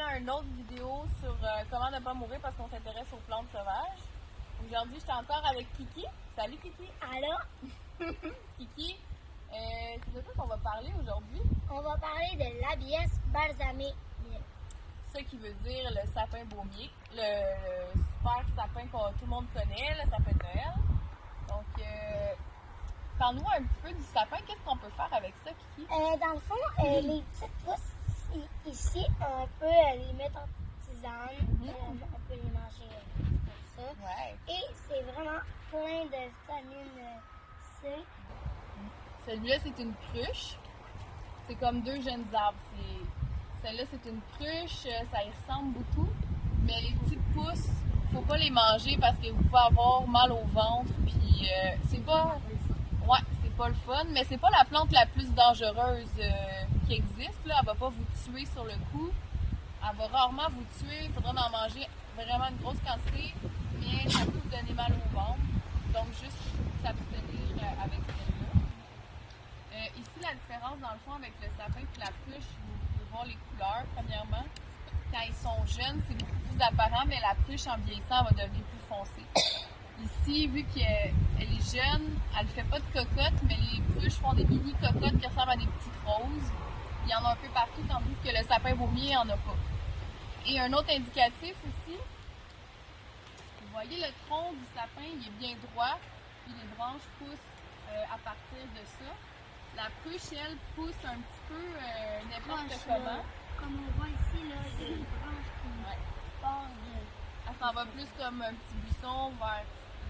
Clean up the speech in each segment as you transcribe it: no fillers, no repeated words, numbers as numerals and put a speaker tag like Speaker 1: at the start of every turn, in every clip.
Speaker 1: bienvenue à une autre vidéo sur comment ne pas mourir parce qu'on s'intéresse aux plantes sauvages. Aujourd'hui, je suis encore avec Kiki. Salut Kiki!
Speaker 2: Allô?
Speaker 1: Kiki, c'est de quoi qu'on va parler aujourd'hui?
Speaker 2: On va parler de l'Abies balsamée.
Speaker 1: Ce qui veut dire le sapin baumier, le super sapin que tout le monde connaît, le sapin de Noël. Donc, parle-nous un petit peu du sapin. Qu'est-ce qu'on peut faire avec ça, Kiki?
Speaker 2: Dans le fond, les petites pousses ici, on peut les mettre en tisane. On peut les manger comme ça.
Speaker 1: Ouais.
Speaker 2: Et c'est vraiment plein de vitamine C.
Speaker 1: Celui-là, c'est une cruche. C'est comme deux jeunes arbres. Celle-là, c'est une cruche. Ça y ressemble beaucoup. Mais les petites pousses, faut pas les manger parce que vous pouvez avoir mal au ventre. Puis, c'est pas... Ouais, c'est pas le fun. Mais c'est pas la plante la plus dangereuse qui existe. Là. Elle va pas vous tuer sur le coup. Elle va rarement vous tuer. Il faudra en manger vraiment une grosse quantité. Mais ça peut vous donner mal au ventre. Donc, juste s'abstenir avec celle-là. Ici, la différence, dans le fond, avec le sapin et la cruche, vous pouvez voir les couleurs, premièrement. Quand ils sont jeunes, c'est beaucoup plus apparent, mais la cruche, en vieillissant, elle va devenir plus foncée. Ici, vu qu'elle est jeune, elle ne fait pas de cocottes, mais les cruches font des mini cocottes qui ressemblent à des petites roses. Il y en a un peu partout, tandis que le sapin baumier, il n'y en a pas. Et un autre indicatif aussi, vous voyez le tronc du sapin, il est bien droit, puis les branches poussent à partir de ça. La cruche, elle, pousse un petit peu n'importe comment.
Speaker 2: Comme on voit ici, là, il y a des branches qui partent de...
Speaker 1: Elle s'en va plus comme un petit buisson vers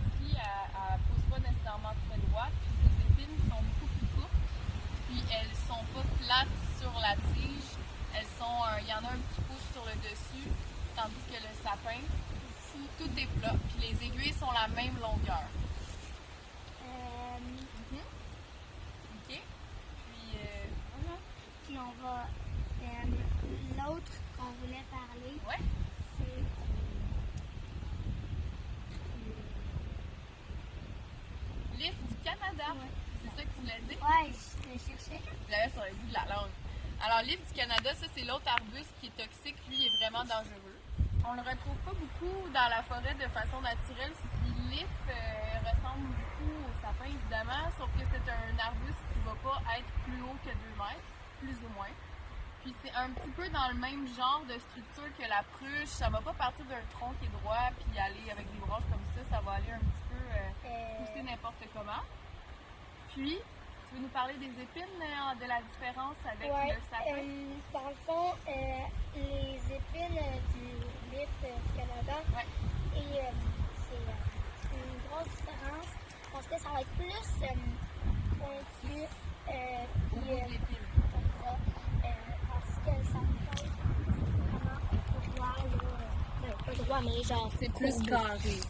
Speaker 1: ici. Elle ne pousse pas nécessairement très droite. Puis ses épines sont beaucoup plus courtes. Puis elles sont pas plates sur la tige. Il y en a un petit pouce sur le dessus. Tandis que le sapin, ici, tout est plat. Puis les aiguilles sont la même longueur. OK?
Speaker 2: Puis on va... l'autre qu'on voulait parler,
Speaker 1: Ouais.
Speaker 2: c'est...
Speaker 1: L'if du Canada.
Speaker 2: Ouais.
Speaker 1: C'est ça que tu voulais dire?
Speaker 2: Ouais, je le cherchais.
Speaker 1: Je l'avais sur le bout de la langue. Alors, l'if du Canada, ça, c'est l'autre arbuste qui est toxique. Lui, il est vraiment dangereux. On le retrouve pas beaucoup dans la forêt de façon naturelle. L'if ressemble beaucoup au sapin, évidemment, sauf que c'est un arbuste qui va pas être plus haut que 2 mètres, plus ou moins. Puis c'est un petit peu dans le même genre de structure que la pruche. Ça va pas partir d'un tronc qui est droit puis aller avec des branches comme ça va aller un petit peu pousser n'importe comment. Puis, tu veux nous parler des épines, de la différence avec le sapin?
Speaker 2: Dans le fond, les épines du lif du Canada, et c'est une grosse différence parce que ça va être plus pointu,
Speaker 1: Au bout de l'épine.
Speaker 2: comme ça, parce que ça fait vraiment droit, là. Pas droit, mais genre.
Speaker 1: C'est plus carré.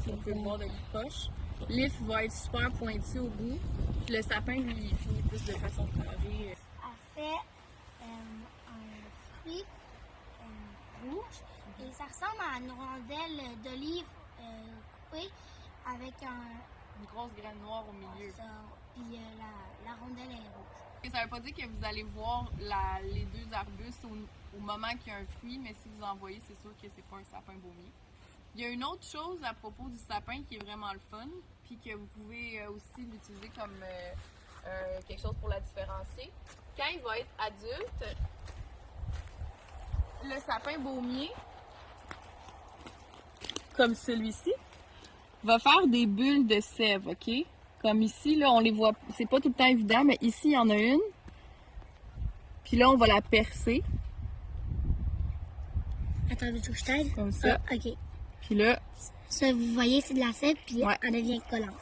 Speaker 1: On peut le voir de l'approche. L'if va être super pointu au bout. Puis le sapin, lui, il finit plus de façon carrée.
Speaker 2: Elle fait un fruit rouge et ça ressemble à une rondelle d'olive coupée avec
Speaker 1: Une grosse graine noire au milieu.
Speaker 2: ça, puis la rondelle est rouge.
Speaker 1: Et ça veut pas dire que vous allez voir les deux arbustes au moment qu'il y a un fruit, mais si vous en voyez, c'est sûr que c'est pas un sapin baumier. Il y a une autre chose à propos du sapin qui est vraiment le fun, puis que vous pouvez aussi l'utiliser comme quelque chose pour la différencier. Quand il va être adulte, le sapin baumier, comme celui-ci, va faire des bulles de sève, OK? Comme ici, là, on les voit, c'est pas tout le temps évident, mais ici, il y en a une. Puis là, on va la percer,
Speaker 2: Attendez, tu que je t'aide?
Speaker 1: comme ça.
Speaker 2: Ah, ok.
Speaker 1: Puis là,
Speaker 2: Ça, vous voyez, c'est de la sève, puis
Speaker 1: Ouais.
Speaker 2: elle devient collante.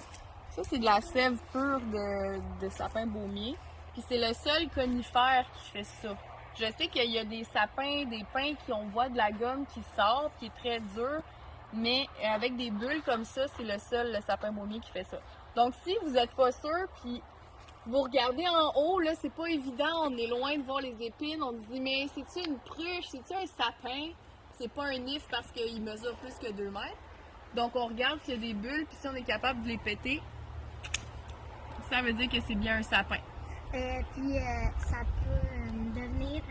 Speaker 1: ça, c'est de la sève pure de sapin baumier. Puis c'est le seul conifère qui fait ça. Je sais qu'il y a des sapins, des pins qui on voit de la gomme qui sort, qui est très dur, mais avec des bulles comme ça, c'est le seul le sapin baumier qui fait ça. Donc si vous n'êtes pas sûr, puis vous regardez en haut, là, c'est pas évident, on est loin de voir les épines, on se dit mais c'est-tu une pruche, c'est-tu un sapin? C'est pas un if parce qu'il mesure plus que 2 mètres. Donc on regarde s'il y a des bulles, puis si on est capable de les péter, ça veut dire que c'est bien un sapin.
Speaker 2: Puis ça peut devenir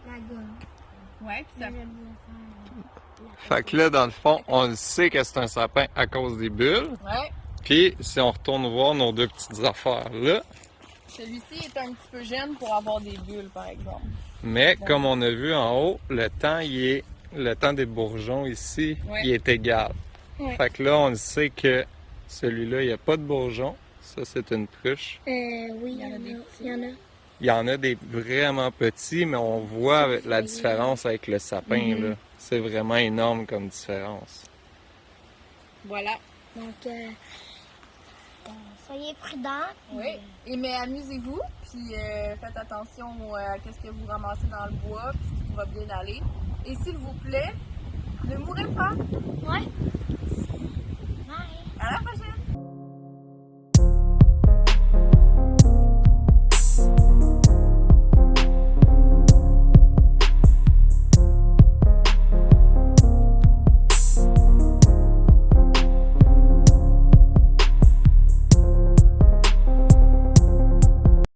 Speaker 2: la gomme.
Speaker 1: Ouais, puis ça...
Speaker 2: J'aime bien faire
Speaker 3: Fait que là, dans le fond, on le sait que c'est un sapin à cause des bulles.
Speaker 1: Ouais.
Speaker 3: Puis, si on retourne voir nos deux petites affaires là,
Speaker 1: Celui-ci est un petit peu jeune pour avoir des bulles, par exemple.
Speaker 3: mais comme on a vu en haut, le temps des bourgeons ici,
Speaker 1: Ouais.
Speaker 3: il est égal.
Speaker 2: Ouais.
Speaker 3: Fait que là, on le sait que celui-là, il n'y a pas de bourgeons. Ça, c'est une pruche.
Speaker 2: Oui,
Speaker 1: Il y en a des petits.
Speaker 2: Il y en a.
Speaker 3: Il y en a des vraiment petits, mais on voit la différence avec le sapin, là. C'est vraiment énorme comme différence.
Speaker 1: Voilà.
Speaker 2: Donc, soyez prudents.
Speaker 1: Oui. Et mais amusez-vous, puis faites attention à ce que vous ramassez dans le bois, puis tout va bien aller. Et s'il vous plaît, ne mourrez pas.
Speaker 2: Ouais.